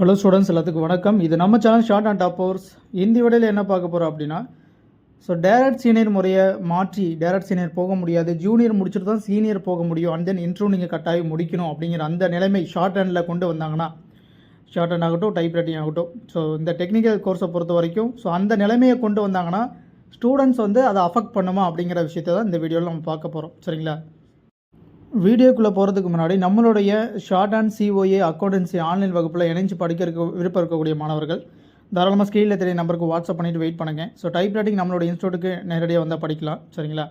Hello students, எல்லாத்துக்கும் வணக்கம். இது நம்ம channel short and top course. இந்த வீடியோவில் என்ன பார்க்க போகிறோம் அப்படின்னா, டேரக்ட் சீனியர் முறையை மாற்றி டேரக்ட் சீனியர் போக முடியாது, ஜூனியர் முடிச்சுட்டு தான் சீனியர் போக முடியும், அண்ட் தென் இன்ட்ரோ நீங்கள் கட்டாயம் முடிக்கணும் அப்படிங்கிற அந்த நிலைமை ஷார்ட் ஹேண்டில் கொண்டு வந்தாங்கன்னா, ஷார்ட் ஹேண்ட் ஆகட்டும், டைப் ரைட்டிங் ஆகட்டும், இந்த டெக்னிக்கல் கோர்ஸை பொறுத்த வரைக்கும் அந்த நிலைமையை கொண்டு வந்தாங்கன்னா ஸ்டூடெண்ட்ஸ் அதை அஃபெக்ட் பண்ணுமா அப்படிங்கிற விஷயத்தை தான் இந்த வீடியோவில் நம்ம பார்க்க போகிறோம். சரிங்களா? வீடியோக்குள்ளே போகிறதுக்கு முன்னாடி நம்மளுடைய short and COA accountancy online வகுப்பில் இணைஞ்சு படிக்கிறதுக்கு விருப்பம் இருக்கக்கூடிய மாணவர்கள் தாராளமாக ஸ்க்ரீனில் தெரிய நம்பருக்கு வாட்ஸ்அப் பண்ணிவிட்டு வெயிட் பண்ணுங்கள். டைப் ரைட்டிங் நம்மளோட இன்ஸ்டியூட்டுக்கு நேரடியாக வந்தால் படிக்கலாம். சரிங்களா?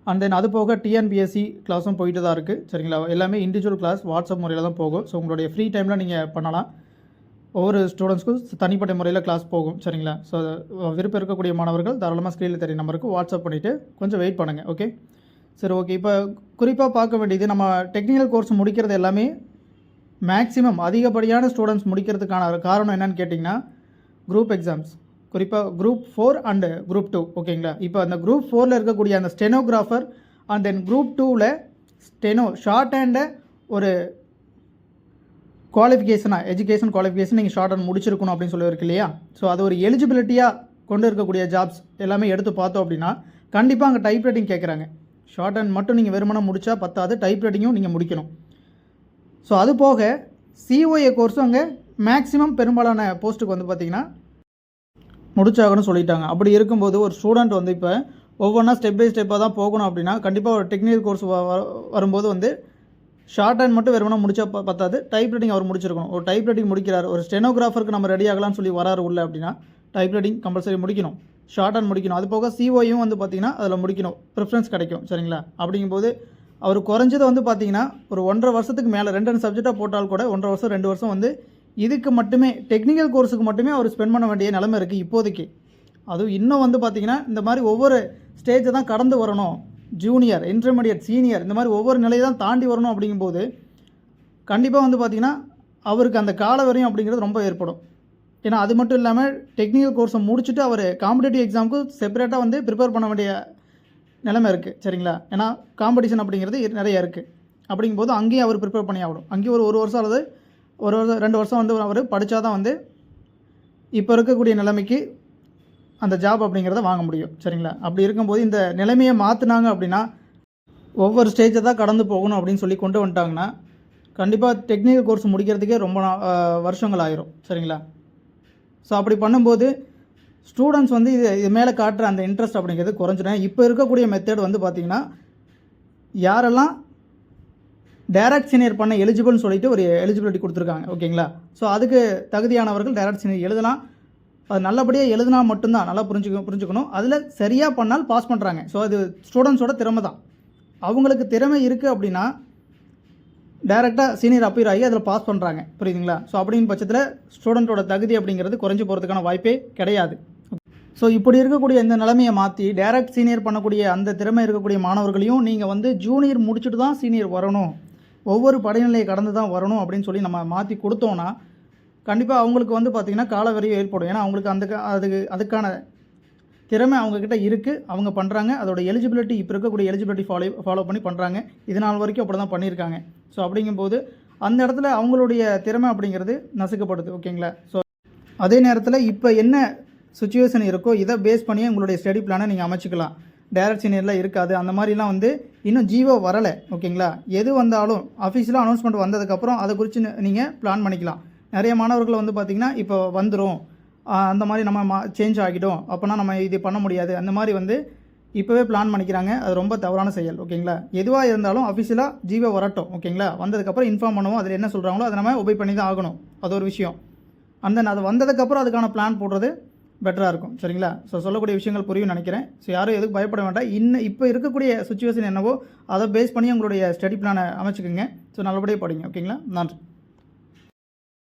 அண்ட் தென் அது போக டிஎன்பிஎஸ்சி கிளாஸும் போயிட்டு தான் இருக்குது. சரிங்களா? எல்லாமே இண்டிவிஜுவல் கிளாஸ் வாட்ஸ்அப் முறையில் தான் போகும். உங்களுடைய ஃப்ரீ டைமில் நீங்கள் பண்ணலாம். ஒவ்வொரு ஸ்டூடெண்ட்ஸ்க்கும் தனிப்பட்ட முறையில் கிளாஸ் போகும். சரிங்களா? விருப்பம் இருக்கக்கூடிய மாணவர்கள் தாராளமாக ஸ்க்ரீனில் தெரிய நம்பருக்கு வாட்ஸ்அப் பண்ணிவிட்டு கொஞ்சம் வெயிட் பண்ணுங்கள். ஓகே. சரி, ஓகே. இப்போ குறிப்பாக பார்க்க வேண்டியது, நம்ம டெக்னிக்கல் கோர்ஸ் முடிக்கிறது எல்லாமே மேக்ஸிமம் அதிகப்படியான ஸ்டூடெண்ட்ஸ் முடிக்கிறதுக்கான காரணம் என்னென்னு கேட்டிங்கன்னா, குரூப் எக்ஸாம்ஸ், குறிப்பாக குரூப் 4 அண்டு குரூப் 2. ஓகேங்களா? இப்போ அந்த குரூப் 4ல் இருக்கக்கூடிய அந்த ஸ்டெனோகிராஃபர் அண்ட் தென் குரூப் 2ல் ஸ்டெனோ ஷார்ட் ஹேண்டை ஒரு குவாலிஃபிகேஷனாக எஜுகேஷன் குவாலிஃபிகேஷன் நீங்கள் ஷார்ட் ஹேண்ட் முடிச்சிருக்கணும் அப்படின்னு சொல்லியிருக்கு இல்லையா? அது ஒரு எலிஜிபிலிட்டியாக கொண்டு இருக்கக்கூடிய ஜாப்ஸ் எல்லாமே எடுத்து பார்த்தோம் அப்படின்னா கண்டிப்பாக அங்கே டைப் ரைட்டிங் கேட்குறாங்க. ஷார்ட் ஹேண்ட் மட்டும் நீங்கள் வெறுமனா முடித்தா பத்தாது, டைப் ரைட்டிங்கும் நீங்கள் முடிக்கணும். அது போக சிஓஏ கோர்ஸும் அங்கே மேக்ஸிமம் பெரும்பாலான போஸ்ட்டுக்கு பார்த்திங்கன்னா முடிச்சாகணும்னு சொல்லிட்டாங்க. அப்படி இருக்கும்போது ஒரு ஸ்டூடெண்ட் இப்போ ஒவ்வொன்றா ஸ்டெப் பை ஸ்டெப்பாக தான் போகணும் அப்படின்னா கண்டிப்பாக ஒரு டெக்னிக்கல் கோர்ஸ் வரும்போது ஷார்ட் ஹேண்ட் மட்டும் வெறுமனா முடிச்சா பத்தாது, டைப் ரைட்டிங் அவர் முடிச்சிருக்கணும். ஒரு டைப் ரைட்டிங் முடிக்கிறார், ஒரு ஸ்டெனோகிராஃபருக்கு நம்ம ரெடி ஆகலாம்னு சொல்லி வராரு உள்ள அப்படின்னா டைப் ரைட்டிங் கம்பல்சரி முடிக்கணும், ஷார்ட் ஹேண்ட் முடிக்கணும். அது போக சிஓயும் பார்த்திங்கன்னா அதில் முடிக்கணும், ப்ரிஃபரன்ஸ் கிடைக்கும். சரிங்களா? அப்படிங்கும்போது அவர் குறைஞ்சது பார்த்திங்கன்னா ஒரு 1.5 வருஷத்துக்கு மேலே 2 சப்ஜெக்டாக போட்டால் கூட 1.5 வருஷம் 2 வருஷம் இதுக்கு மட்டுமே டெக்னிக்கல் கோர்ஸுக்கு மட்டுமே அவர் ஸ்பெண்ட் பண்ண வேண்டிய நிலைமை இருக்குது இப்போதைக்கு. அதுவும் இன்னும் பார்த்திங்கன்னா இந்த மாதிரி ஒவ்வொரு ஸ்டேஜை தான் கடந்து வரணும். ஜூனியர், இன்டர்மீடியட், சீனியர், இந்த மாதிரி ஒவ்வொரு நிலையை தான் தாண்டி வரணும். அப்படிங்கும்போது கண்டிப்பாக பார்த்திங்கன்னா அவருக்கு அந்த கால வரையும் அப்படிங்கிறது ரொம்ப ஏற்படும். ஏன்னா அது மட்டும் இல்லாமல் டெக்னிக்கல் கோர்ஸை முடிச்சுட்டு அவர் காம்படிட்டிவ் எக்ஸாமுக்கு செப்பரேட்டாக ப்ரிப்பேர் பண்ண வேண்டிய நிலைமை இருக்குது. சரிங்களா? ஏன்னா காம்படிஷன் அப்படிங்கிறது நிறைய இருக்குது. அப்படிங்கும்போது அங்கேயும் அவர் ப்ரிப்பேர் பண்ணி ஆகணும். அங்கேயும் ஒரு வருஷம் அல்லது 2 வருஷம் அவர் படித்தா தான் இப்போ இருக்கக்கூடிய நிலைமைக்கு அந்த ஜாப் அப்படிங்கிறத வாங்க முடியும். சரிங்களா? அப்படி இருக்கும்போது இந்த நிலைமையை மாற்றினாங்க அப்படின்னா ஒவ்வொரு ஸ்டேஜை தான் கடந்து போகணும் அப்படின்னு சொல்லி கொண்டு வந்துட்டாங்கன்னா கண்டிப்பாக டெக்னிக்கல் கோர்ஸ் முடிக்கிறதுக்கே ரொம்ப வருஷங்கள் ஆயிரும். சரிங்களா? அப்படி பண்ணும்போது ஸ்டூடெண்ட்ஸ் இது மேலே காட்டுற அந்த இன்ட்ரெஸ்ட் அப்படிங்கிறது குறைஞ்சிடும். இப்போ இருக்கக்கூடிய மெத்தட் பார்த்திங்கன்னா யாரெல்லாம் டைரக்ட் சீனியர் பண்ண எலிஜிபிள்னு சொல்லிட்டு ஒரு எலிஜிபிலிட்டி கொடுத்துருக்காங்க. ஓகேங்களா? அதுக்கு தகுதியானவர்கள் டைரக்ட் சீனியர் எழுதலாம். அது நல்லபடியாக எழுதினா மட்டும்தான், நல்லா புரிஞ்சுக்கணும். அதில் சரியாக பண்ணால் பாஸ் பண்ணுறாங்க. அது ஸ்டூடெண்ட்ஸோட திறமை தான். அவங்களுக்கு திறமை இருக்குது அப்படின்னா டைரெக்டாக சீனியர் அப்பீர் ஆகி அதில் பாஸ் பண்ணுறாங்க. புரியுதுங்களா? அப்படிங்கிற பட்சத்தில் ஸ்டூடெண்ட்டோட தகுதி அப்படிங்கிறது குறைஞ்சி போகிறதுக்கான வாய்ப்பே கிடையாது. இப்படி இருக்கக்கூடிய இந்த நிலைமையை மாற்றி டைரக்ட் சீனியர் பண்ணக்கூடிய அந்த திறமை இருக்கக்கூடிய மாணவர்களையும் நீங்கள் ஜூனியர் முடிச்சுட்டு தான் சீனியர் வரணும், ஒவ்வொரு படிநிலையை கடந்து தான் வரணும் அப்படின்னு சொல்லி நம்ம மாற்றி கொடுத்தோன்னா கண்டிப்பாக அவங்களுக்கு பார்த்திங்கன்னா காலவரையும் ஏற்படும். ஏன்னா அவங்களுக்கு அதுக்கான திறமை அவங்கக்கிட்ட இருக்குது, அவங்க பண்ணுறாங்க. அதோட எலிஜிபிலிட்டி இப்போ இருக்கக்கூடிய எலிஜிபிலிட்டி ஃபாலோ பண்ணி பண்ணுறாங்க. இது நாள் வரைக்கும் அப்படி தான் பண்ணியிருக்காங்க. அப்படிங்கும்போது அந்த இடத்துல அவங்களுடைய திறமை அப்படிங்கிறது நசுக்கப்படுது. ஓகேங்களா? அதே நேரத்தில் இப்போ என்ன சுச்சுவேஷன் இருக்கோ இதை பேஸ் பண்ணி உங்களுடைய ஸ்டடி பிளானை நீங்கள் அமைச்சிக்கலாம். டைரக்ட் சீனியரில் இருக்காது, அந்த மாதிரிலாம் இன்னும் ஜிஓ வரலை. ஓகேங்களா? எது வந்தாலும் அஃபீஷியலாக அனௌன்ஸ்மெண்ட் வந்ததுக்கப்புறம் அதை குறித்து நீங்கள் பிளான் பண்ணிக்கலாம். நிறைய மாணவர்கள் பார்த்திங்கன்னா இப்போ வந்துடும், அந்த மாதிரி நம்ம சேஞ்ச் ஆகிடும், அப்போனா நம்ம இது பண்ண முடியாது, அந்த மாதிரி இப்போவே பிளான் பண்ணிக்கிறாங்க. அது ரொம்ப தவறான செயல். ஓகேங்களா? எதுவாக இருந்தாலும் அஃபிஷியலாக ஜிஓ வரட்டும். ஓகேங்களா? வந்ததுக்கப்புறம் இன்ஃபார்ம் பண்ணுவோம். அதில் என்ன சொல்கிறாங்களோ அதை நம்ம ஒபே பண்ணி தான் ஆகணும். அது ஒரு விஷயம். அண்ட் தென் அது வந்ததுக்கப்புறம் அதுக்கான பிளான் போடுறது பெட்டராக இருக்கும். சரிங்களா? சொல்லக்கூடிய விஷயங்கள் புரியும் நினைக்கிறேன். யாரும் எதுக்கு பயப்பட வேண்டாம். இப்போ இருக்கக்கூடிய சுச்சுவேஷன் என்னவோ அதை பேஸ் பண்ணி உங்களுடைய ஸ்டடி பிளானை அமைச்சுக்கோங்க. நல்லபடியாக படிங்க. ஓகேங்களா? நன்றி.